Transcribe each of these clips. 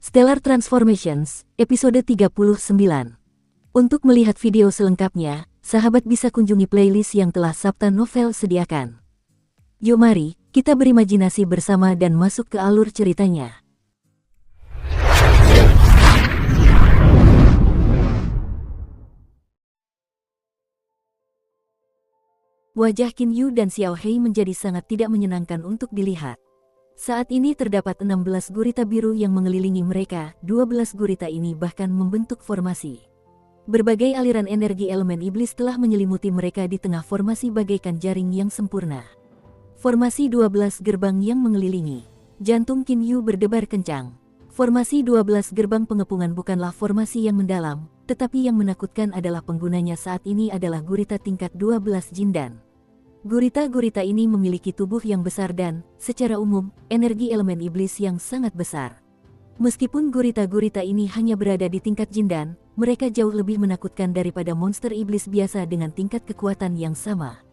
Stellar Transformations, episode 39. Untuk melihat video selengkapnya, sahabat bisa kunjungi playlist yang telah Sabta Novel sediakan. Yuk mari, kita berimajinasi bersama dan masuk ke alur ceritanya. Wajah Qin Yu dan Xiao Hei menjadi sangat tidak menyenangkan untuk dilihat. Saat ini terdapat 16 gurita biru yang mengelilingi mereka, 12 gurita ini bahkan membentuk formasi. Berbagai aliran energi elemen iblis telah menyelimuti mereka di tengah formasi bagaikan jaring yang sempurna. Formasi 12 gerbang yang mengelilingi. Jantung Qin Yu berdebar kencang. Formasi 12 gerbang pengepungan bukanlah formasi yang mendalam, tetapi yang menakutkan adalah penggunanya saat ini adalah gurita tingkat 12 Jindan. Gurita-gurita ini memiliki tubuh yang besar dan, secara umum, energi elemen iblis yang sangat besar. Meskipun gurita-gurita ini hanya berada di tingkat Jindan, mereka jauh lebih menakutkan daripada monster iblis biasa dengan tingkat kekuatan yang sama.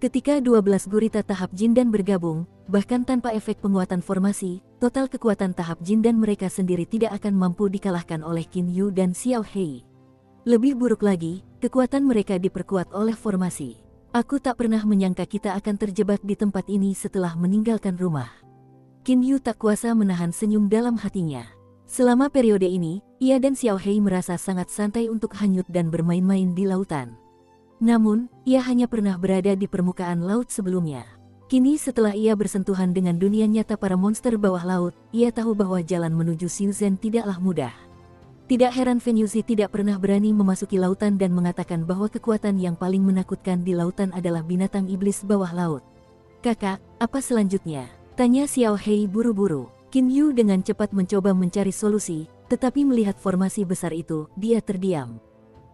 Ketika 12 gurita tahap Jindan bergabung, bahkan tanpa efek penguatan formasi, total kekuatan tahap Jindan mereka sendiri tidak akan mampu dikalahkan oleh Qin Yu dan Xiao Hei. Lebih buruk lagi, kekuatan mereka diperkuat oleh formasi. Aku tak pernah menyangka kita akan terjebak di tempat ini setelah meninggalkan rumah. Qin Yu tak kuasa menahan senyum dalam hatinya. Selama periode ini, ia dan Xiao Hei merasa sangat santai untuk hanyut dan bermain-main di lautan. Namun, ia hanya pernah berada di permukaan laut sebelumnya. Kini setelah ia bersentuhan dengan dunia nyata para monster bawah laut, ia tahu bahwa jalan menuju Shenzhen tidaklah mudah. Tidak heran Venusi tidak pernah berani memasuki lautan dan mengatakan bahwa kekuatan yang paling menakutkan di lautan adalah binatang iblis bawah laut. "Kakak, apa selanjutnya?" tanya Xiao Hei buru-buru. Qin Yu dengan cepat mencoba mencari solusi, tetapi melihat formasi besar itu, dia terdiam.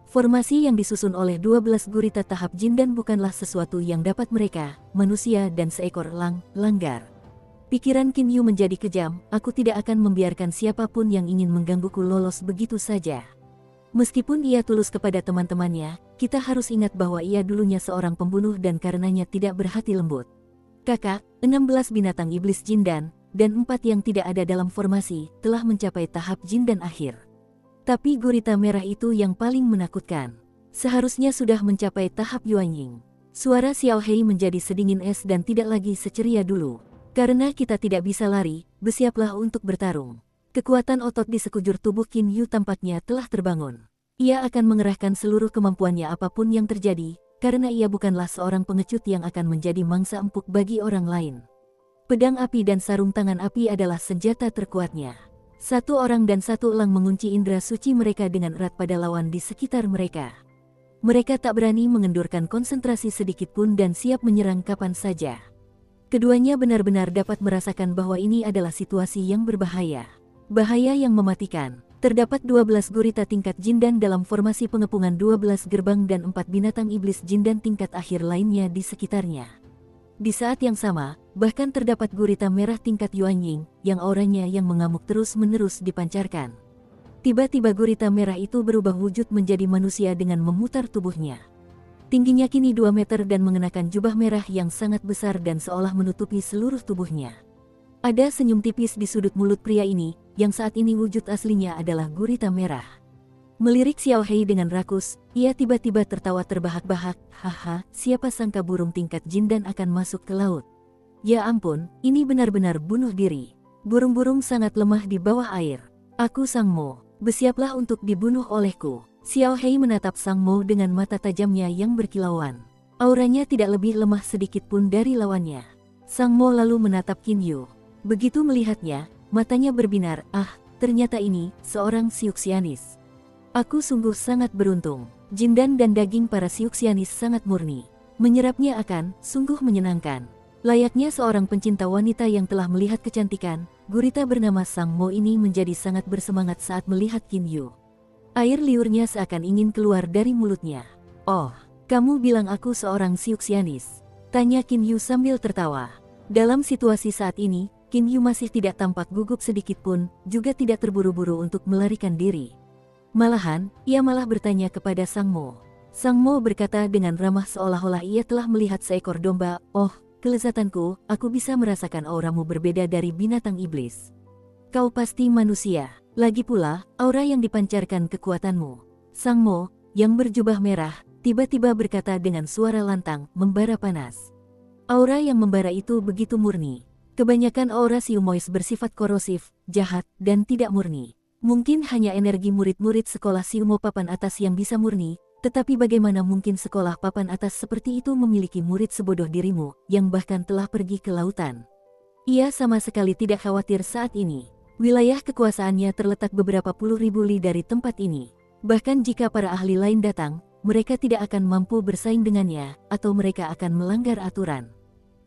Formasi yang disusun oleh 12 gurita tahap Jindan bukanlah sesuatu yang dapat mereka, manusia dan seekor langgar. Pikiran Qin Yu menjadi kejam, aku tidak akan membiarkan siapapun yang ingin menggangguku lolos begitu saja. Meskipun ia tulus kepada teman-temannya, kita harus ingat bahwa ia dulunya seorang pembunuh dan karenanya tidak berhati lembut. Kakak, 16 binatang iblis Jindan, dan 4 yang tidak ada dalam formasi, telah mencapai tahap Jindan akhir. Tapi gurita merah itu yang paling menakutkan. Seharusnya sudah mencapai tahap Yuanying. Suara Xiao Hei menjadi sedingin es dan tidak lagi seceria dulu. Karena kita tidak bisa lari, bersiaplah untuk bertarung. Kekuatan otot di sekujur tubuh Qin Yu tampaknya telah terbangun. Ia akan mengerahkan seluruh kemampuannya apapun yang terjadi, karena ia bukanlah seorang pengecut yang akan menjadi mangsa empuk bagi orang lain. Pedang api dan sarung tangan api adalah senjata terkuatnya. Satu orang dan satu elang mengunci indera suci mereka dengan erat pada lawan di sekitar mereka. Mereka tak berani mengendurkan konsentrasi sedikit pun dan siap menyerang kapan saja. Keduanya benar-benar dapat merasakan bahwa ini adalah situasi yang berbahaya. Bahaya yang mematikan. Terdapat 12 gurita tingkat Jindan dalam formasi pengepungan 12 gerbang dan 4 binatang iblis Jindan tingkat akhir lainnya di sekitarnya. Di saat yang sama, bahkan terdapat gurita merah tingkat Yuanying, yang auranya yang mengamuk terus-menerus dipancarkan. Tiba-tiba gurita merah itu berubah wujud menjadi manusia dengan memutar tubuhnya. Tingginya kini 2 meter dan mengenakan jubah merah yang sangat besar dan seolah menutupi seluruh tubuhnya. Ada senyum tipis di sudut mulut pria ini, yang saat ini wujud aslinya adalah gurita merah. Melirik Xiao Hei dengan rakus, ia tiba-tiba tertawa terbahak-bahak, "Haha, siapa sangka burung tingkat Jindan akan masuk ke laut. Ya ampun, ini benar-benar bunuh diri. Burung-burung sangat lemah di bawah air. Aku Sang Mo, bersiaplah untuk dibunuh olehku." Xiao Hei menatap Sang Mo dengan mata tajamnya yang berkilauan. Auranya tidak lebih lemah sedikit pun dari lawannya. Sang Mo lalu menatap Qin Yu. Begitu melihatnya, matanya berbinar, ternyata ini, seorang Siuxianis. Aku sungguh sangat beruntung. Jindan dan daging para Siuxianis sangat murni. Menyerapnya akan, sungguh menyenangkan. Layaknya seorang pencinta wanita yang telah melihat kecantikan, gurita bernama Sang Mo ini menjadi sangat bersemangat saat melihat Qin Yu. Air liurnya seakan ingin keluar dari mulutnya. "Oh, kamu bilang aku seorang Siuxianis?" tanya Qin Yu sambil tertawa. Dalam situasi saat ini, Qin Yu masih tidak tampak gugup sedikit pun, juga tidak terburu-buru untuk melarikan diri. Malahan, ia malah bertanya kepada Sang Mo. Sang Mo berkata dengan ramah seolah-olah ia telah melihat seekor domba, "Oh, kelezatanku, aku bisa merasakan auramu berbeda dari binatang iblis. Kau pasti manusia." Lagi pula, aura yang dipancarkan kekuatanmu. Sang Mo, yang berjubah merah, tiba-tiba berkata dengan suara lantang, membara panas. Aura yang membara itu begitu murni. Kebanyakan aura Siumois bersifat korosif, jahat, dan tidak murni. Mungkin hanya energi murid-murid sekolah Siumo papan atas yang bisa murni, tetapi bagaimana mungkin sekolah papan atas seperti itu memiliki murid sebodoh dirimu, yang bahkan telah pergi ke lautan. Ia sama sekali tidak khawatir saat ini. Wilayah kekuasaannya terletak beberapa puluh ribu li dari tempat ini. Bahkan jika para ahli lain datang, mereka tidak akan mampu bersaing dengannya, atau mereka akan melanggar aturan.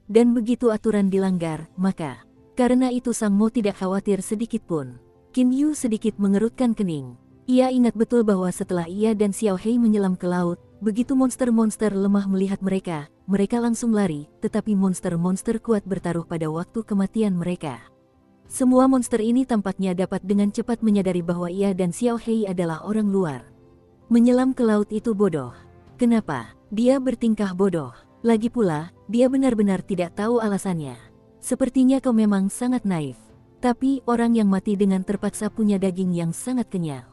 Dan begitu aturan dilanggar, maka karena itu Sang Mo tidak khawatir sedikit pun. Qin Yu sedikit mengerutkan kening. Ia ingat betul bahwa setelah ia dan Xiao Hei menyelam ke laut, begitu monster-monster lemah melihat mereka, mereka langsung lari, tetapi monster-monster kuat bertaruh pada waktu kematian mereka. Semua monster ini tampaknya dapat dengan cepat menyadari bahwa ia dan Xiao Hei adalah orang luar. Menyelam ke laut itu bodoh. Kenapa? Dia bertingkah bodoh. Lagi pula, dia benar-benar tidak tahu alasannya. Sepertinya kau memang sangat naif. Tapi orang yang mati dengan terpaksa punya daging yang sangat kenyal.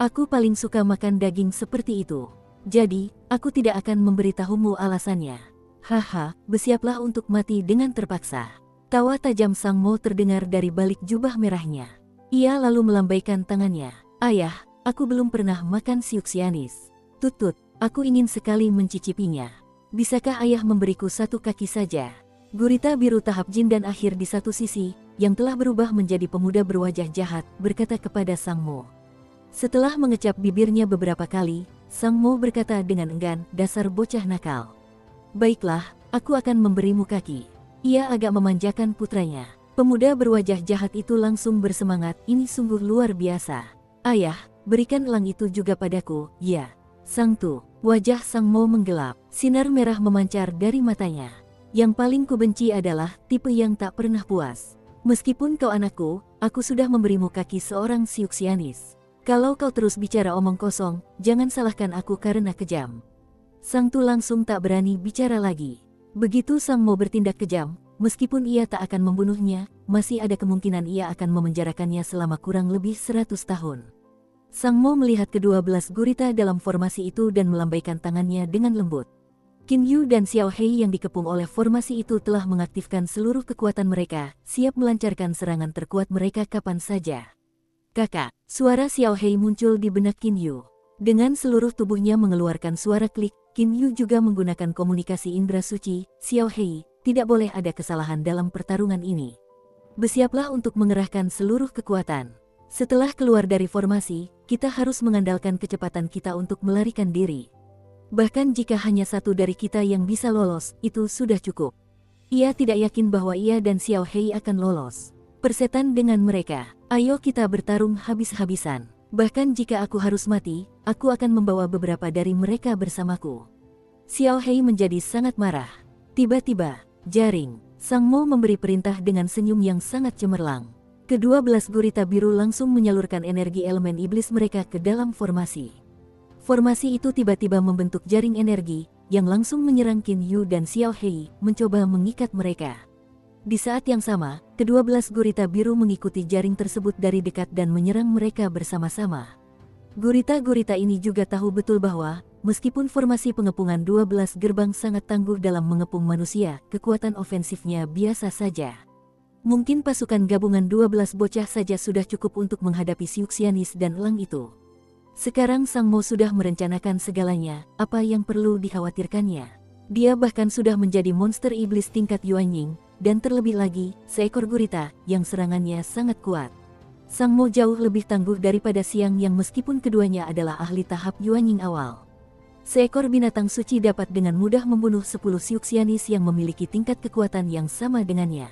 Aku paling suka makan daging seperti itu. Jadi, aku tidak akan memberitahumu alasannya. Haha, bersiaplah untuk mati dengan terpaksa. Tawa tajam Sang Mo terdengar dari balik jubah merahnya. Ia lalu melambaikan tangannya. Ayah, aku belum pernah makan siuxianis. Tutut, aku ingin sekali mencicipinya. Bisakah ayah memberiku satu kaki saja? Gurita biru tahap jin dan akhir di satu sisi, yang telah berubah menjadi pemuda berwajah jahat, berkata kepada Sang Mo. Setelah mengecap bibirnya beberapa kali, Sang Mo berkata dengan enggan, dasar bocah nakal. Baiklah, aku akan memberimu kaki. Ia agak memanjakan putranya. Pemuda berwajah jahat itu langsung bersemangat, ini sungguh luar biasa. Ayah, berikan elang itu juga padaku, ya. Sang Tu, wajah Sang Mo menggelap, sinar merah memancar dari matanya. Yang paling kubenci adalah tipe yang tak pernah puas. Meskipun kau anakku, aku sudah memberimu kaki seorang siuxianis. Kalau kau terus bicara omong kosong, jangan salahkan aku karena kejam. Sang Tu langsung tak berani bicara lagi. Begitu Sang Mo bertindak kejam, meskipun ia tak akan membunuhnya, masih ada kemungkinan ia akan memenjarakannya selama kurang lebih 100 tahun. Sang Mo melihat ke-12 gurita dalam formasi itu dan melambaikan tangannya dengan lembut. Qin Yu dan Xiao Hei yang dikepung oleh formasi itu telah mengaktifkan seluruh kekuatan mereka, siap melancarkan serangan terkuat mereka kapan saja. Kakak, suara Xiao Hei muncul di benak Qin Yu. Dengan seluruh tubuhnya mengeluarkan suara klik, Qin Yu juga menggunakan komunikasi indera suci. Xiao Hei, tidak boleh ada kesalahan dalam pertarungan ini. Bersiaplah untuk mengerahkan seluruh kekuatan. Setelah keluar dari formasi, kita harus mengandalkan kecepatan kita untuk melarikan diri. Bahkan jika hanya satu dari kita yang bisa lolos, itu sudah cukup. Ia tidak yakin bahwa ia dan Xiao Hei akan lolos. Persetan dengan mereka, ayo kita bertarung habis-habisan. Bahkan jika aku harus mati, aku akan membawa beberapa dari mereka bersamaku. Xiao Hei menjadi sangat marah. Tiba-tiba, jaring, Sang Mo memberi perintah dengan senyum yang sangat cemerlang. Ke-12 gurita biru langsung menyalurkan energi elemen iblis mereka ke dalam formasi. Formasi itu tiba-tiba membentuk jaring energi, yang langsung menyerang Qin Yu dan Xiao Hei, mencoba mengikat mereka. Di saat yang sama, ke-12 gurita biru mengikuti jaring tersebut dari dekat dan menyerang mereka bersama-sama. Gurita-gurita ini juga tahu betul bahwa, meskipun formasi pengepungan 12 gerbang sangat tangguh dalam mengepung manusia, kekuatan ofensifnya biasa saja. Mungkin pasukan gabungan 12 bocah saja sudah cukup untuk menghadapi siuxianis dan elang itu. Sekarang Sang Mo sudah merencanakan segalanya, apa yang perlu dikhawatirkannya. Dia bahkan sudah menjadi monster iblis tingkat Yuanying, dan terlebih lagi, seekor gurita, yang serangannya sangat kuat. Sang Mo jauh lebih tangguh daripada Siang yang meskipun keduanya adalah ahli tahap Yuanying awal. Seekor binatang suci dapat dengan mudah membunuh 10 siuxianis yang memiliki tingkat kekuatan yang sama dengannya.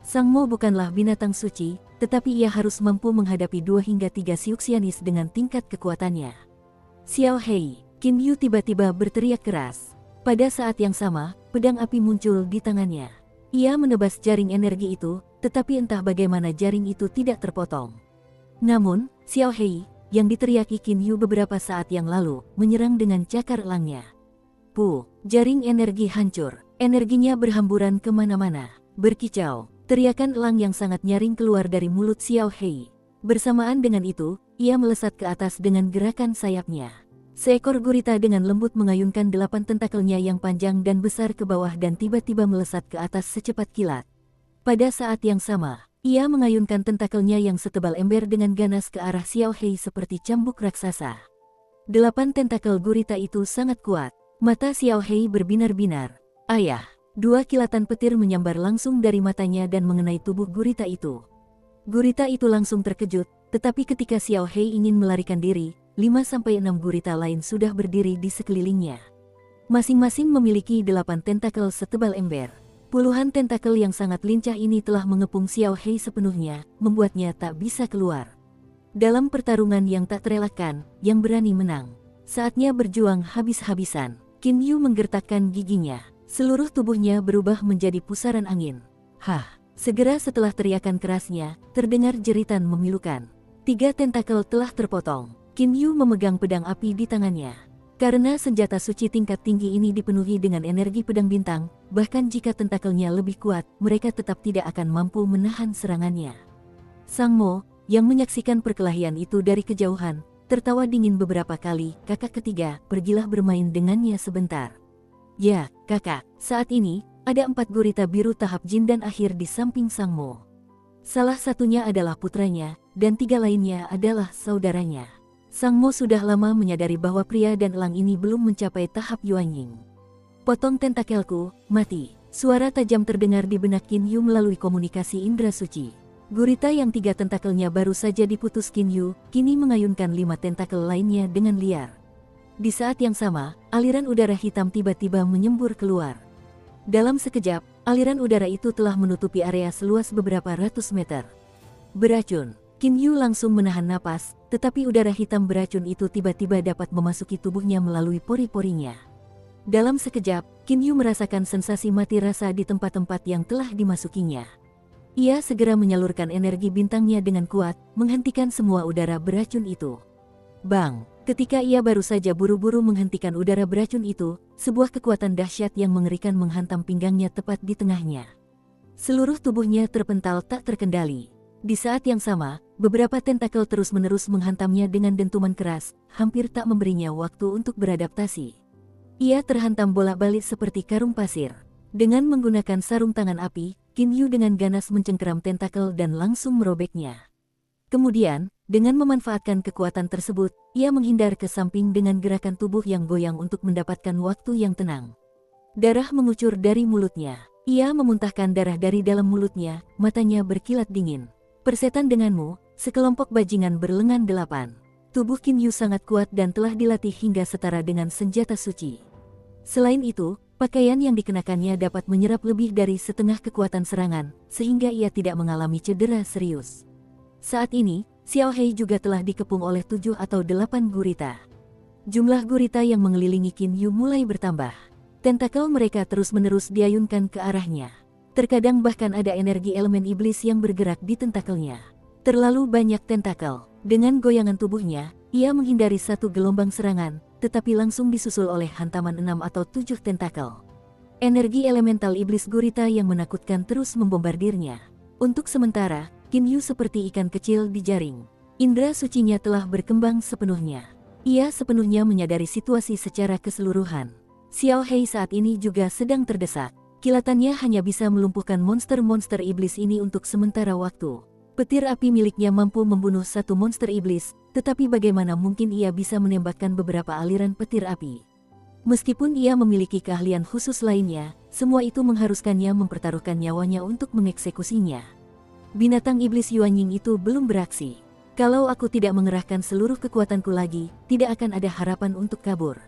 Sang Mo bukanlah binatang suci, tetapi ia harus mampu menghadapi 2 hingga 3 siuxianis dengan tingkat kekuatannya. Xiao Hei, Qin Yu tiba-tiba berteriak keras. Pada saat yang sama, pedang api muncul di tangannya. Ia menebas jaring energi itu, tetapi entah bagaimana jaring itu tidak terpotong. Namun, Xiao Hei, yang diteriaki Qin Yu beberapa saat yang lalu, menyerang dengan cakar elangnya. Jaring energi hancur, energinya berhamburan kemana-mana, berkicau. Teriakan elang yang sangat nyaring keluar dari mulut Xiao Hei. Bersamaan dengan itu, ia melesat ke atas dengan gerakan sayapnya. Seekor gurita dengan lembut mengayunkan 8 tentakelnya yang panjang dan besar ke bawah dan tiba-tiba melesat ke atas secepat kilat. Pada saat yang sama, ia mengayunkan tentakelnya yang setebal ember dengan ganas ke arah Xiao Hei seperti cambuk raksasa. 8 tentakel gurita itu sangat kuat. Mata Xiao Hei berbinar-binar. Ayah! 2 kilatan petir menyambar langsung dari matanya dan mengenai tubuh gurita itu. Gurita itu langsung terkejut, tetapi ketika Xiao Hei ingin melarikan diri, 5-6 gurita lain sudah berdiri di sekelilingnya. Masing-masing memiliki 8 tentakel setebal ember. Puluhan tentakel yang sangat lincah ini telah mengepung Xiao Hei sepenuhnya, membuatnya tak bisa keluar. Dalam pertarungan yang tak terelakkan, yang berani menang. Saatnya berjuang habis-habisan. Qin Yu menggertakkan giginya. Seluruh tubuhnya berubah menjadi pusaran angin. Hah! Segera setelah teriakan kerasnya, terdengar jeritan memilukan. 3 tentakel telah terpotong. Qin Yu memegang pedang api di tangannya. Karena senjata suci tingkat tinggi ini dipenuhi dengan energi pedang bintang, bahkan jika tentakelnya lebih kuat, mereka tetap tidak akan mampu menahan serangannya. Sang Mo, yang menyaksikan perkelahian itu dari kejauhan, tertawa dingin beberapa kali. Kakak ketiga, pergilah bermain dengannya sebentar. Ya, kakak, saat ini, ada 4 gurita biru tahap jin dan akhir di samping Sang Mo. Salah satunya adalah putranya, dan 3 lainnya adalah saudaranya. Sang Mo sudah lama menyadari bahwa pria dan elang ini belum mencapai tahap Yuanying. Potong tentakelku, mati. Suara tajam terdengar di benak Qin Yu melalui komunikasi indera suci. Gurita yang 3 tentakelnya baru saja diputus Qin Yu, kini mengayunkan 5 tentakel lainnya dengan liar. Di saat yang sama, aliran udara hitam tiba-tiba menyembur keluar. Dalam sekejap, aliran udara itu telah menutupi area seluas beberapa ratus meter. Beracun. Qin Yu langsung menahan napas, tetapi udara hitam beracun itu tiba-tiba dapat memasuki tubuhnya melalui pori-porinya. Dalam sekejap, Qin Yu merasakan sensasi mati rasa di tempat-tempat yang telah dimasukinya. Ia segera menyalurkan energi bintangnya dengan kuat, menghentikan semua udara beracun itu. Bang! Ketika ia baru saja buru-buru menghentikan udara beracun itu, sebuah kekuatan dahsyat yang mengerikan menghantam pinggangnya tepat di tengahnya. Seluruh tubuhnya terpental tak terkendali. Di saat yang sama, beberapa tentakel terus-menerus menghantamnya dengan dentuman keras, hampir tak memberinya waktu untuk beradaptasi. Ia terhantam bolak-balik seperti karung pasir. Dengan menggunakan sarung tangan api, Qin Yu dengan ganas mencengkeram tentakel dan langsung merobeknya. Kemudian, dengan memanfaatkan kekuatan tersebut, ia menghindar ke samping dengan gerakan tubuh yang goyang untuk mendapatkan waktu yang tenang. Darah mengucur dari mulutnya. Ia memuntahkan darah dari dalam mulutnya, matanya berkilat dingin. Persetan denganmu, sekelompok bajingan berlengan 8. Tubuh Qin Yu sangat kuat dan telah dilatih hingga setara dengan senjata suci. Selain itu, pakaian yang dikenakannya dapat menyerap lebih dari setengah kekuatan serangan, sehingga ia tidak mengalami cedera serius. Saat ini, Xiao Hei juga telah dikepung oleh 7 atau 8 gurita. Jumlah gurita yang mengelilingi Qin Yu mulai bertambah. Tentakel mereka terus-menerus diayunkan ke arahnya. Terkadang bahkan ada energi elemen iblis yang bergerak di tentakelnya. Terlalu banyak tentakel. Dengan goyangan tubuhnya, ia menghindari satu gelombang serangan, tetapi langsung disusul oleh hantaman 6 atau 7 tentakel. Energi elemental iblis gurita yang menakutkan terus membombardirnya. Untuk sementara, Qin Yu seperti ikan kecil di jaring. Indra sucinya telah berkembang sepenuhnya. Ia sepenuhnya menyadari situasi secara keseluruhan. Xiao Hei saat ini juga sedang terdesak. Kilatannya hanya bisa melumpuhkan monster-monster iblis ini untuk sementara waktu. Petir api miliknya mampu membunuh satu monster iblis, tetapi bagaimana mungkin ia bisa menembakkan beberapa aliran petir api? Meskipun ia memiliki keahlian khusus lainnya, semua itu mengharuskannya mempertaruhkan nyawanya untuk mengeksekusinya. Binatang iblis Yuanying itu belum beraksi. Kalau aku tidak mengerahkan seluruh kekuatanku lagi, tidak akan ada harapan untuk kabur.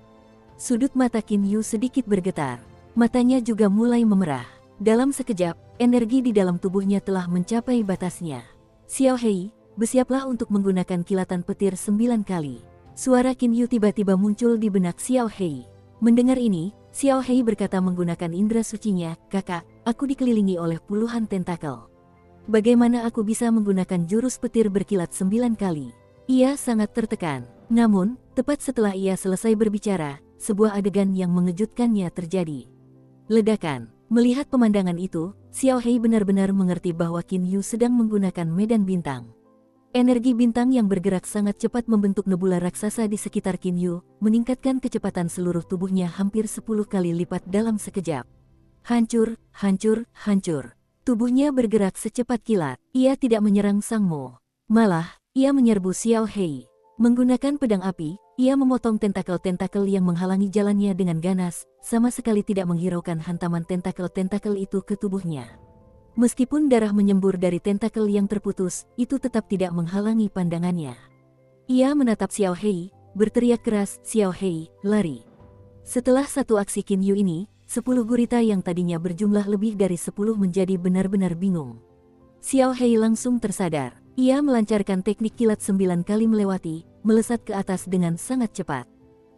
Sudut mata Qin Yu sedikit bergetar. Matanya juga mulai memerah. Dalam sekejap, energi di dalam tubuhnya telah mencapai batasnya. Xiao Hei, bersiaplah untuk menggunakan kilatan petir 9 kali. Suara Qin Yu tiba-tiba muncul di benak Xiao Hei. Mendengar ini, Xiao Hei berkata menggunakan indera sucinya, "Kakak, aku dikelilingi oleh puluhan tentakel. Bagaimana aku bisa menggunakan jurus petir berkilat 9 kali?" Ia sangat tertekan. Namun, tepat setelah ia selesai berbicara, sebuah adegan yang mengejutkannya terjadi. Ledakan. Melihat pemandangan itu, Xiao Hei benar-benar mengerti bahwa Qin Yu sedang menggunakan medan bintang. Energi bintang yang bergerak sangat cepat membentuk nebula raksasa di sekitar Qin Yu, meningkatkan kecepatan seluruh tubuhnya hampir 10 kali lipat dalam sekejap. Hancur, hancur, hancur. Tubuhnya bergerak secepat kilat. Ia tidak menyerang Sang Mo. Malah, ia menyerbu Xiao Hei. Menggunakan pedang api, ia memotong tentakel-tentakel yang menghalangi jalannya dengan ganas, sama sekali tidak menghiraukan hantaman tentakel-tentakel itu ke tubuhnya. Meskipun darah menyembur dari tentakel yang terputus, itu tetap tidak menghalangi pandangannya. Ia menatap Xiao Hei, berteriak keras, "Xiao Hei, lari!" Setelah satu aksi Qin Yu ini, 10 gurita yang tadinya berjumlah lebih dari 10 menjadi benar-benar bingung. Xiao Hei langsung tersadar. Ia melancarkan teknik kilat 9 kali melewati, melesat ke atas dengan sangat cepat.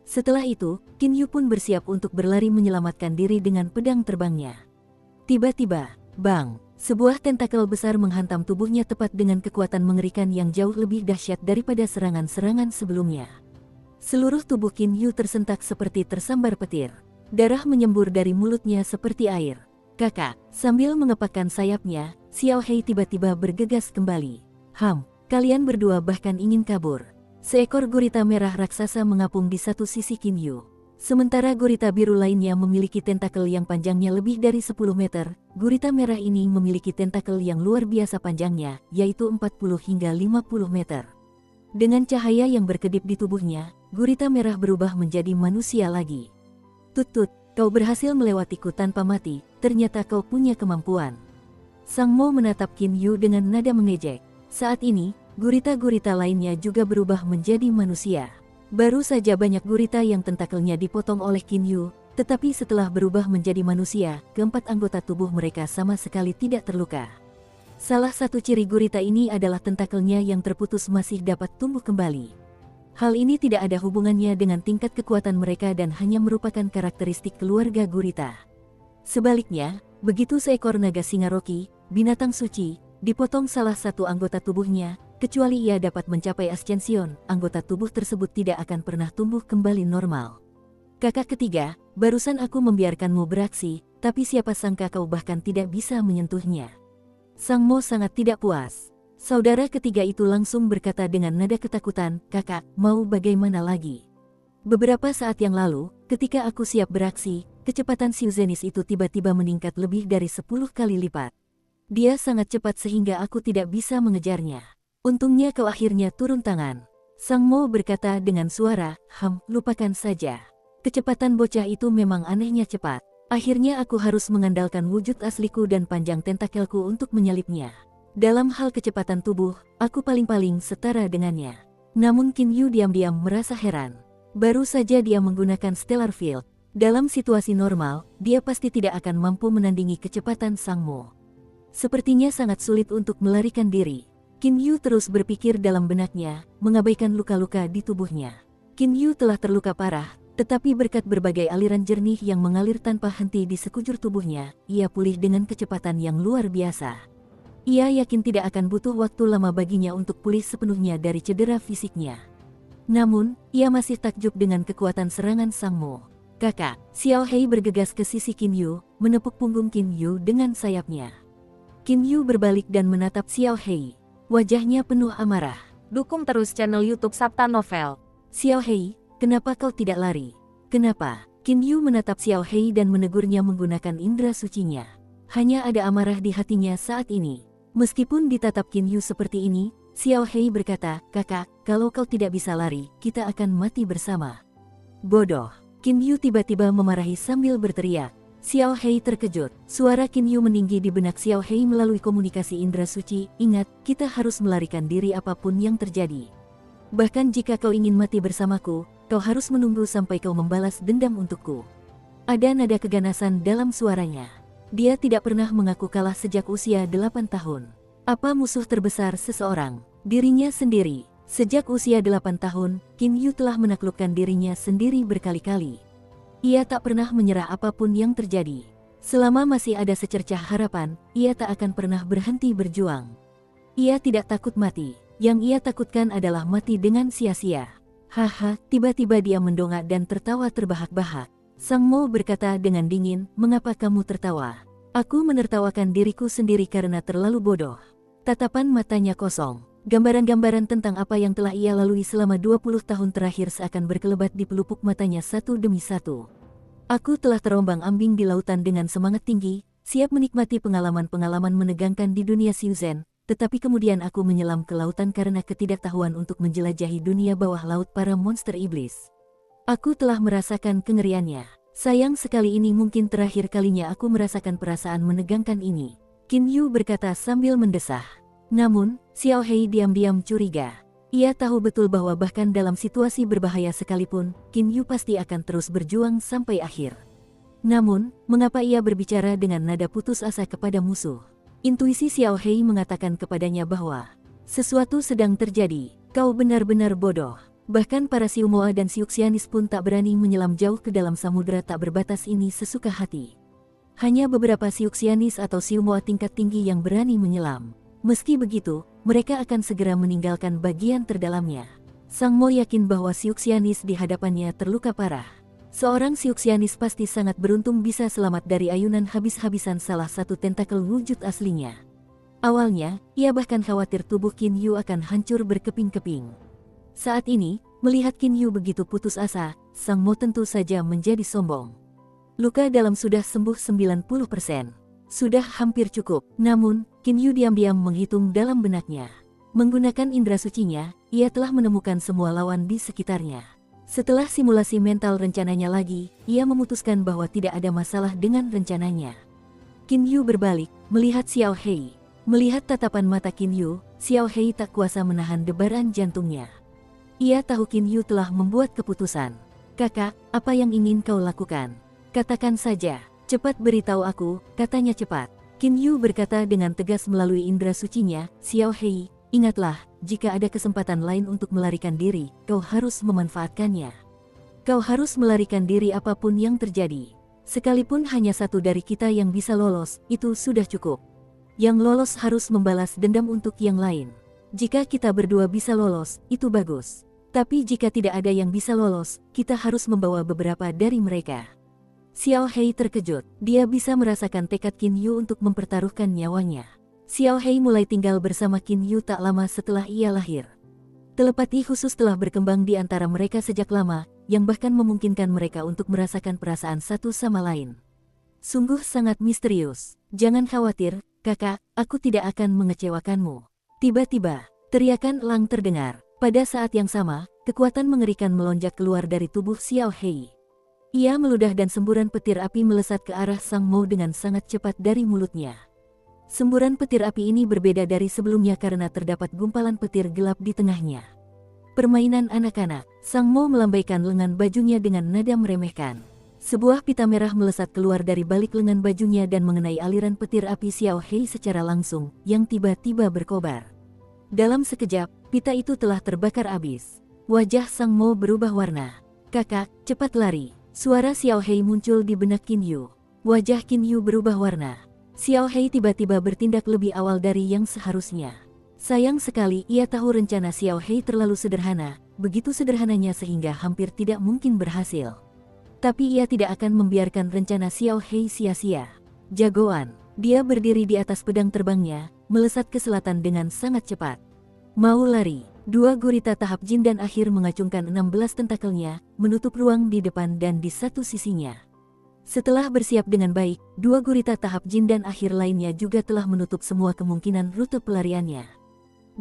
Setelah itu, Qin Yu pun bersiap untuk berlari menyelamatkan diri dengan pedang terbangnya. Tiba-tiba, bang! Sebuah tentakel besar menghantam tubuhnya tepat dengan kekuatan mengerikan yang jauh lebih dahsyat daripada serangan-serangan sebelumnya. Seluruh tubuh Qin Yu tersentak seperti tersambar petir. Darah menyembur dari mulutnya seperti air. "Kakak!" Sambil mengepakkan sayapnya, Xiao Hei tiba-tiba bergegas kembali. Kalian berdua bahkan ingin kabur." Seekor gurita merah raksasa mengapung di satu sisi Qin Yu. Sementara gurita biru lainnya memiliki tentakel yang panjangnya lebih dari 10 meter, gurita merah ini memiliki tentakel yang luar biasa panjangnya, yaitu 40 hingga 50 meter. Dengan cahaya yang berkedip di tubuhnya, gurita merah berubah menjadi manusia lagi. "Tut-tut, kau berhasil melewatiku tanpa mati, ternyata kau punya kemampuan." Sang Mo menatap Qin Yu dengan nada mengejek. Saat ini, gurita-gurita lainnya juga berubah menjadi manusia. Baru saja banyak gurita yang tentakelnya dipotong oleh Qin Yu, tetapi setelah berubah menjadi manusia, keempat anggota tubuh mereka sama sekali tidak terluka. Salah satu ciri gurita ini adalah tentakelnya yang terputus masih dapat tumbuh kembali. Hal ini tidak ada hubungannya dengan tingkat kekuatan mereka dan hanya merupakan karakteristik keluarga gurita. Sebaliknya, begitu seekor naga Singaroki, binatang suci, dipotong salah satu anggota tubuhnya, kecuali ia dapat mencapai ascension, anggota tubuh tersebut tidak akan pernah tumbuh kembali normal. "Kakak ketiga, barusan aku membiarkanmu beraksi, tapi siapa sangka kau bahkan tidak bisa menyentuhnya." Sang Mo sangat tidak puas. Saudara ketiga itu langsung berkata dengan nada ketakutan, "Kakak, mau bagaimana lagi? Beberapa saat yang lalu, ketika aku siap beraksi, kecepatan Xiu Zenis itu tiba-tiba meningkat lebih dari 10 kali lipat. Dia sangat cepat sehingga aku tidak bisa mengejarnya. Untungnya kau akhirnya turun tangan." Sang Mo berkata dengan suara, "Lupakan saja. Kecepatan bocah itu memang anehnya cepat. Akhirnya aku harus mengandalkan wujud asliku dan panjang tentakelku untuk menyalipnya. Dalam hal kecepatan tubuh, aku paling-paling setara dengannya." Namun Qin Yu diam-diam merasa heran. Baru saja dia menggunakan Stellar Field. Dalam situasi normal, dia pasti tidak akan mampu menandingi kecepatan Sang Mo. Sepertinya sangat sulit untuk melarikan diri. Qin Yu terus berpikir dalam benaknya, mengabaikan luka-luka di tubuhnya. Qin Yu telah terluka parah, tetapi berkat berbagai aliran jernih yang mengalir tanpa henti di sekujur tubuhnya, ia pulih dengan kecepatan yang luar biasa. Ia yakin tidak akan butuh waktu lama baginya untuk pulih sepenuhnya dari cedera fisiknya. Namun, ia masih takjub dengan kekuatan serangan Sang Mo. "Kakak!" Xiao Hei bergegas ke sisi Qin Yu, menepuk punggung Qin Yu dengan sayapnya. Qin Yu berbalik dan menatap Xiao Hei. Wajahnya penuh amarah. Dukung terus channel YouTube Sabta Novel. "Xiao Hei, kenapa kau tidak lari? Kenapa?" Qin Yu menatap Xiao Hei dan menegurnya menggunakan indera sucinya. Hanya ada amarah di hatinya saat ini. Meskipun ditatap Qin Yu seperti ini, Xiao Hei berkata, "Kakak, kalau kau tidak bisa lari, kita akan mati bersama." "Bodoh!" Qin Yu tiba-tiba memarahi sambil berteriak. Xiao Hei terkejut. Suara Qin Yu meninggi di benak Xiao Hei melalui komunikasi indera suci. "Ingat, kita harus melarikan diri apapun yang terjadi. Bahkan jika kau ingin mati bersamaku, kau harus menunggu sampai kau membalas dendam untukku." Ada nada keganasan dalam suaranya. Dia tidak pernah mengaku kalah sejak usia 8 tahun. Apa musuh terbesar seseorang? Dirinya sendiri. Sejak usia 8 tahun, Qin Yu telah menaklukkan dirinya sendiri berkali-kali. Ia tak pernah menyerah apapun yang terjadi. Selama masih ada secercah harapan, ia tak akan pernah berhenti berjuang. Ia tidak takut mati. Yang ia takutkan adalah mati dengan sia-sia. "Haha," tiba-tiba dia mendongak dan tertawa terbahak-bahak. Sang Mo berkata dengan dingin, "Mengapa kamu tertawa?" "Aku menertawakan diriku sendiri karena terlalu bodoh." Tatapan matanya kosong. Gambaran-gambaran tentang apa yang telah ia lalui selama 20 tahun terakhir seakan berkelebat di pelupuk matanya satu demi satu. Aku telah terombang-ambing di lautan dengan semangat tinggi, siap menikmati pengalaman-pengalaman menegangkan di dunia Siuzen, tetapi kemudian aku menyelam ke lautan karena ketidaktahuan untuk menjelajahi dunia bawah laut para monster iblis. Aku telah merasakan kengeriannya. Sayang sekali ini mungkin terakhir kalinya aku merasakan perasaan menegangkan ini. Qin Yu berkata sambil mendesah. Namun, Xiao Hei diam-diam curiga. Ia tahu betul bahwa bahkan dalam situasi berbahaya sekalipun, Qin Yu pasti akan terus berjuang sampai akhir. Namun, mengapa ia berbicara dengan nada putus asa kepada musuh? Intuisi Xiao Hei mengatakan kepadanya bahwa sesuatu sedang terjadi, kau benar-benar bodoh. Bahkan para Siumoa dan Siuxianis pun tak berani menyelam jauh ke dalam samudera tak berbatas ini sesuka hati. Hanya beberapa Siuxianis atau Siumoa tingkat tinggi yang berani menyelam. Meski begitu, mereka akan segera meninggalkan bagian terdalamnya. Sang Mo yakin bahwa Siuxianis di hadapannya terluka parah. Seorang Siuxianis pasti sangat beruntung bisa selamat dari ayunan habis-habisan salah satu tentakel wujud aslinya. Awalnya, ia bahkan khawatir tubuh Qin Yu akan hancur berkeping-keping. Saat ini, melihat Qin Yu begitu putus asa, Sang Mo tentu saja menjadi sombong. Luka dalam sudah sembuh 90%. Sudah hampir cukup, namun, Qin Yu diam-diam menghitung dalam benaknya. Menggunakan indera sucinya, ia telah menemukan semua lawan di sekitarnya. Setelah simulasi mental rencananya lagi, ia memutuskan bahwa tidak ada masalah dengan rencananya. Qin Yu berbalik, melihat Xiao Hei. Melihat tatapan mata Qin Yu, Xiao Hei tak kuasa menahan debaran jantungnya. Ia tahu Qin Yu telah membuat keputusan. Kakak, apa yang ingin kau lakukan? Katakan saja. Cepat beritahu aku, katanya cepat. Qin Yu berkata dengan tegas melalui indera sucinya, Xiao Hei, ingatlah, jika ada kesempatan lain untuk melarikan diri, kau harus memanfaatkannya. Kau harus melarikan diri apapun yang terjadi. Sekalipun hanya satu dari kita yang bisa lolos, itu sudah cukup. Yang lolos harus membalas dendam untuk yang lain. Jika kita berdua bisa lolos, itu bagus. Tapi jika tidak ada yang bisa lolos, kita harus membawa beberapa dari mereka. Xiao Hei terkejut, dia bisa merasakan tekad Qin Yu untuk mempertaruhkan nyawanya. Xiao Hei mulai tinggal bersama Qin Yu tak lama setelah ia lahir. Telepati khusus telah berkembang di antara mereka sejak lama, yang bahkan memungkinkan mereka untuk merasakan perasaan satu sama lain. Sungguh sangat misterius. Jangan khawatir, kakak, aku tidak akan mengecewakanmu. Tiba-tiba, teriakan elang terdengar. Pada saat yang sama, kekuatan mengerikan melonjak keluar dari tubuh Xiao Hei. Ia meludah dan semburan petir api melesat ke arah Sang Mo dengan sangat cepat dari mulutnya. Semburan petir api ini berbeda dari sebelumnya karena terdapat gumpalan petir gelap di tengahnya. Permainan anak-anak, Sang Mo melambaikan lengan bajunya dengan nada meremehkan. Sebuah pita merah melesat keluar dari balik lengan bajunya dan mengenai aliran petir api Xiao Hei secara langsung, yang tiba-tiba berkobar. Dalam sekejap, pita itu telah terbakar habis. Wajah Sang Mo berubah warna. Kakak, cepat lari. Suara Xiao Hei muncul di benak Qin Yu. Wajah Qin Yu berubah warna. Xiao Hei tiba-tiba bertindak lebih awal dari yang seharusnya. Sayang sekali ia tahu rencana Xiao Hei terlalu sederhana, begitu sederhananya sehingga hampir tidak mungkin berhasil. Tapi ia tidak akan membiarkan rencana Xiao Hei sia-sia. Jagoan, dia berdiri di atas pedang terbangnya, melesat ke selatan dengan sangat cepat. Mau lari. Dua gurita tahap jin dan akhir mengacungkan 16 tentakelnya, menutup ruang di depan dan di satu sisinya. Setelah bersiap dengan baik, dua gurita tahap jin dan akhir lainnya juga telah menutup semua kemungkinan rute pelariannya.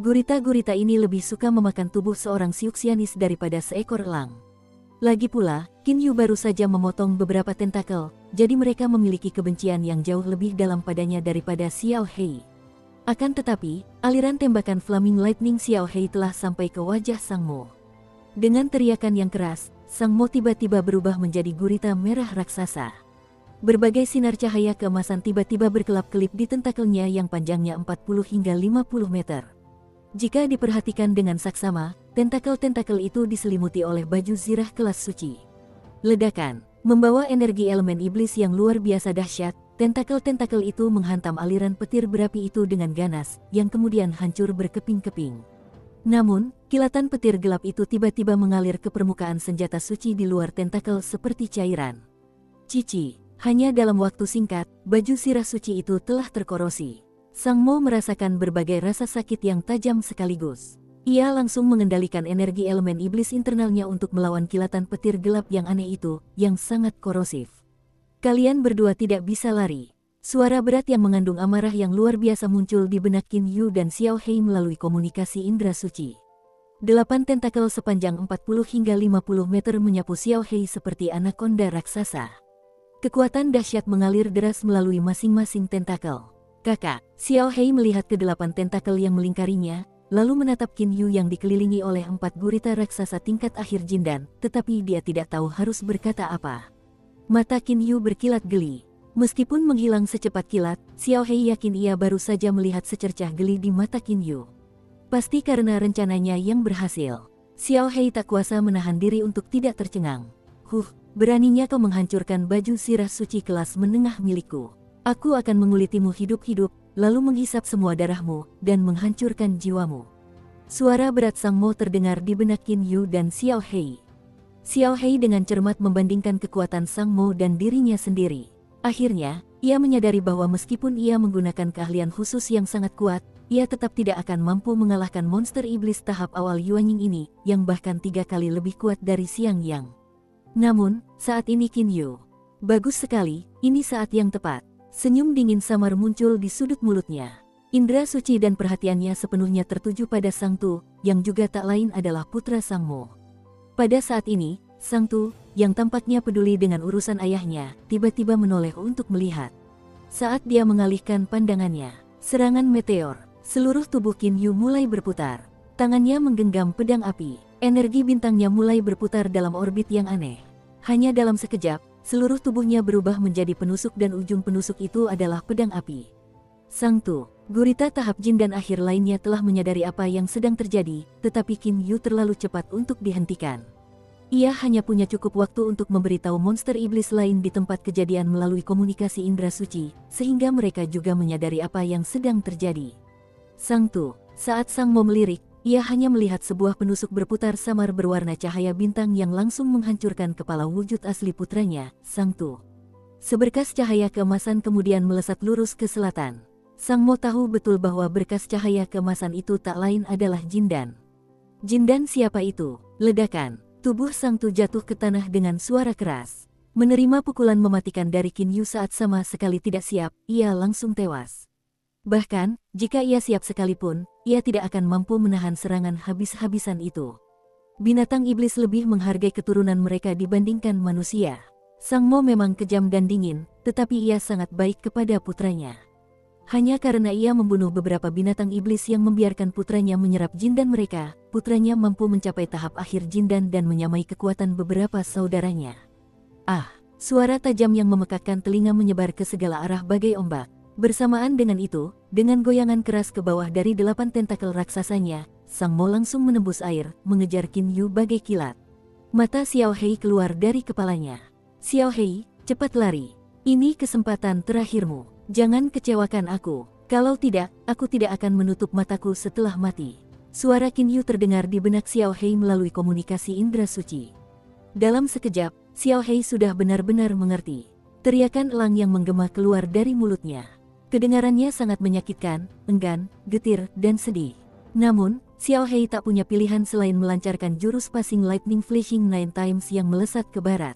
Gurita-gurita ini lebih suka memakan tubuh seorang Siuxianis daripada seekor elang. Lagi pula, Qin Yu baru saja memotong beberapa tentakel, jadi mereka memiliki kebencian yang jauh lebih dalam padanya daripada Xiao Hei. Akan tetapi, aliran tembakan Flaming Lightning Xiao Hei telah sampai ke wajah Sang Mo. Dengan teriakan yang keras, Sang Mo tiba-tiba berubah menjadi gurita merah raksasa. Berbagai sinar cahaya keemasan tiba-tiba berkelap-kelip di tentakelnya yang panjangnya 40 hingga 50 meter. Jika diperhatikan dengan saksama, tentakel-tentakel itu diselimuti oleh baju zirah kelas suci. Ledakan, membawa energi elemen iblis yang luar biasa dahsyat. Tentakel-tentakel itu menghantam aliran petir berapi itu dengan ganas, yang kemudian hancur berkeping-keping. Namun, kilatan petir gelap itu tiba-tiba mengalir ke permukaan senjata suci di luar tentakel seperti cairan. Cici, hanya dalam waktu singkat, baju sirah suci itu telah terkorosi. Sang Mo merasakan berbagai rasa sakit yang tajam sekaligus. Ia langsung mengendalikan energi elemen iblis internalnya untuk melawan kilatan petir gelap yang aneh itu, yang sangat korosif. Kalian berdua tidak bisa lari. Suara berat yang mengandung amarah yang luar biasa muncul di benak Qin Yu dan Xiao Hei melalui komunikasi indera suci. 8 tentakel sepanjang 40 hingga 50 meter menyapu Xiao Hei seperti anakonda raksasa. Kekuatan dahsyat mengalir deras melalui masing-masing tentakel. Kakak, Xiao Hei melihat ke-8 tentakel yang melingkarinya, lalu menatap Qin Yu yang dikelilingi oleh 4 gurita raksasa tingkat akhir jindan, tetapi dia tidak tahu harus berkata apa. Mata Qin Yu berkilat geli. Meskipun menghilang secepat kilat, Xiao Hei yakin ia baru saja melihat secercah geli di mata Qin Yu. Pasti karena rencananya yang berhasil. Xiao Hei tak kuasa menahan diri untuk tidak tercengang. Beraninya kau menghancurkan baju sirah suci kelas menengah milikku. Aku akan mengulitimu hidup-hidup, lalu menghisap semua darahmu, dan menghancurkan jiwamu. Suara berat Sang Mo terdengar di benak Qin Yu dan Xiao Hei. Xiao Hei dengan cermat membandingkan kekuatan Sang Mo dan dirinya sendiri. Akhirnya, ia menyadari bahwa meskipun ia menggunakan keahlian khusus yang sangat kuat, ia tetap tidak akan mampu mengalahkan monster iblis tahap awal Yuanying ini, yang bahkan 3 kali lebih kuat dari Xiang Yang. Namun, saat ini Qin Yu. Bagus sekali, ini saat yang tepat. Senyum dingin samar muncul di sudut mulutnya. Indra suci dan perhatiannya sepenuhnya tertuju pada Sang Tu, yang juga tak lain adalah putra Sang Mo. Pada saat ini, Sang Tu, yang tampaknya peduli dengan urusan ayahnya, tiba-tiba menoleh untuk melihat. Saat dia mengalihkan pandangannya, serangan meteor, seluruh tubuh Qin Yu mulai berputar. Tangannya menggenggam pedang api, energi bintangnya mulai berputar dalam orbit yang aneh. Hanya dalam sekejap, seluruh tubuhnya berubah menjadi penusuk dan ujung penusuk itu adalah pedang api. Sang Tu, gurita tahap jin dan akhir lainnya telah menyadari apa yang sedang terjadi, tetapi Qin Yu terlalu cepat untuk dihentikan. Ia hanya punya cukup waktu untuk memberitahu monster iblis lain di tempat kejadian melalui komunikasi indera suci, sehingga mereka juga menyadari apa yang sedang terjadi. Sang Tu, saat Sang Mo melirik, ia hanya melihat sebuah penusuk berputar samar berwarna cahaya bintang yang langsung menghancurkan kepala wujud asli putranya, Sang Tu. Seberkas cahaya keemasan kemudian melesat lurus ke selatan. Sang Mo tahu betul bahwa berkas cahaya keemasan itu tak lain adalah Jindan. Jindan siapa itu? Ledakan. Tubuh Sang Tu jatuh ke tanah dengan suara keras. Menerima pukulan mematikan dari Qin Yu saat sama sekali tidak siap, ia langsung tewas. Bahkan, jika ia siap sekalipun, ia tidak akan mampu menahan serangan habis-habisan itu. Binatang iblis lebih menghargai keturunan mereka dibandingkan manusia. Sang Mo memang kejam dan dingin, tetapi ia sangat baik kepada putranya. Hanya karena ia membunuh beberapa binatang iblis yang membiarkan putranya menyerap jindan mereka, putranya mampu mencapai tahap akhir jindan dan menyamai kekuatan beberapa saudaranya. Suara tajam yang memekakkan telinga menyebar ke segala arah bagai ombak. Bersamaan dengan itu, dengan goyangan keras ke bawah dari 8 tentakel raksasanya, Sang Mo langsung menembus air, mengejar Qin Yu bagai kilat. Mata Xiao Hei keluar dari kepalanya. Xiao Hei, cepat lari. Ini kesempatan terakhirmu. Jangan kecewakan aku. Kalau tidak, aku tidak akan menutup mataku setelah mati. Suara Qin Yu terdengar di benak Xiao Hei melalui komunikasi indera suci. Dalam sekejap, Xiao Hei sudah benar-benar mengerti. Teriakan elang yang menggema keluar dari mulutnya. Kedengarannya sangat menyakitkan, enggan, getir, dan sedih. Namun, Xiao Hei tak punya pilihan selain melancarkan jurus passing lightning flashing 9 times yang melesat ke barat.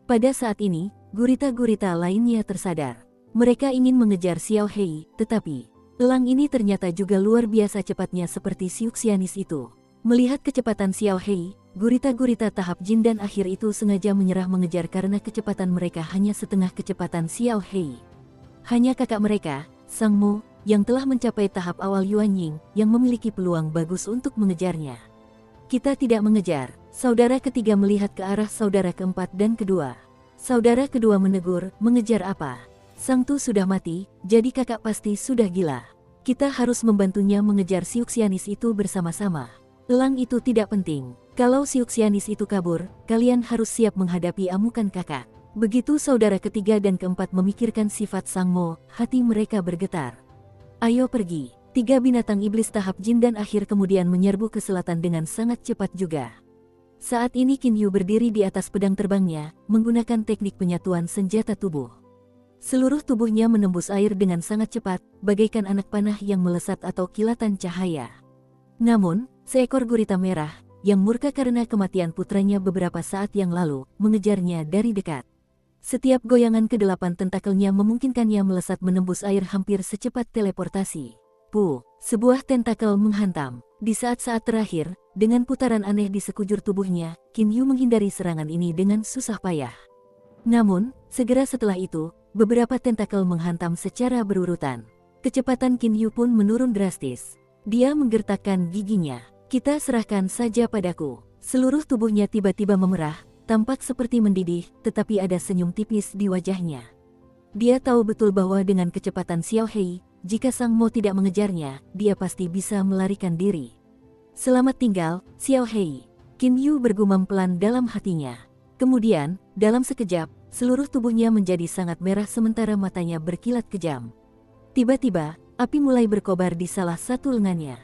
Pada saat ini, gurita-gurita lainnya tersadar. Mereka ingin mengejar Xiao Hei, tetapi elang ini ternyata juga luar biasa cepatnya seperti Siuxianis itu. Melihat kecepatan Xiao Hei, gurita-gurita tahap jin dan akhir itu sengaja menyerah mengejar karena kecepatan mereka hanya setengah kecepatan Xiao Hei. Hanya kakak mereka, Sang Mo, yang telah mencapai tahap awal Yuanying, yang memiliki peluang bagus untuk mengejarnya. Kita tidak mengejar. Saudara ketiga melihat ke arah saudara keempat dan kedua. Saudara kedua menegur, mengejar apa? Sang Tu sudah mati, jadi kakak pasti sudah gila. Kita harus membantunya mengejar Siuxianis itu bersama-sama. Elang itu tidak penting. Kalau Siuxianis itu kabur, kalian harus siap menghadapi amukan kakak. Begitu saudara ketiga dan keempat memikirkan sifat Sang Mo, hati mereka bergetar. Ayo pergi. 3 binatang iblis tahap jin dan akhir kemudian menyerbu ke selatan dengan sangat cepat juga. Saat ini Qin Yu berdiri di atas pedang terbangnya, menggunakan teknik penyatuan senjata tubuh. Seluruh tubuhnya menembus air dengan sangat cepat, bagaikan anak panah yang melesat atau kilatan cahaya. Namun, seekor gurita merah, yang murka karena kematian putranya beberapa saat yang lalu, mengejarnya dari dekat. Setiap goyangan kedelapan tentakelnya memungkinkannya melesat menembus air hampir secepat teleportasi. Sebuah tentakel menghantam. Di saat-saat terakhir, dengan putaran aneh di sekujur tubuhnya, Qin Yu menghindari serangan ini dengan susah payah. Namun, segera setelah itu, beberapa tentakel menghantam secara berurutan. Kecepatan Qin Yu pun menurun drastis. Dia menggertakkan giginya. Kita serahkan saja padaku. Seluruh tubuhnya tiba-tiba memerah, tampak seperti mendidih, tetapi ada senyum tipis di wajahnya. Dia tahu betul bahwa dengan kecepatan Xiao Hei, jika Sang Mo tidak mengejarnya, dia pasti bisa melarikan diri. Selamat tinggal, Xiao Hei. Qin Yu bergumam pelan dalam hatinya. Kemudian, dalam sekejap, seluruh tubuhnya menjadi sangat merah sementara matanya berkilat kejam. Tiba-tiba, api mulai berkobar di salah satu lengannya.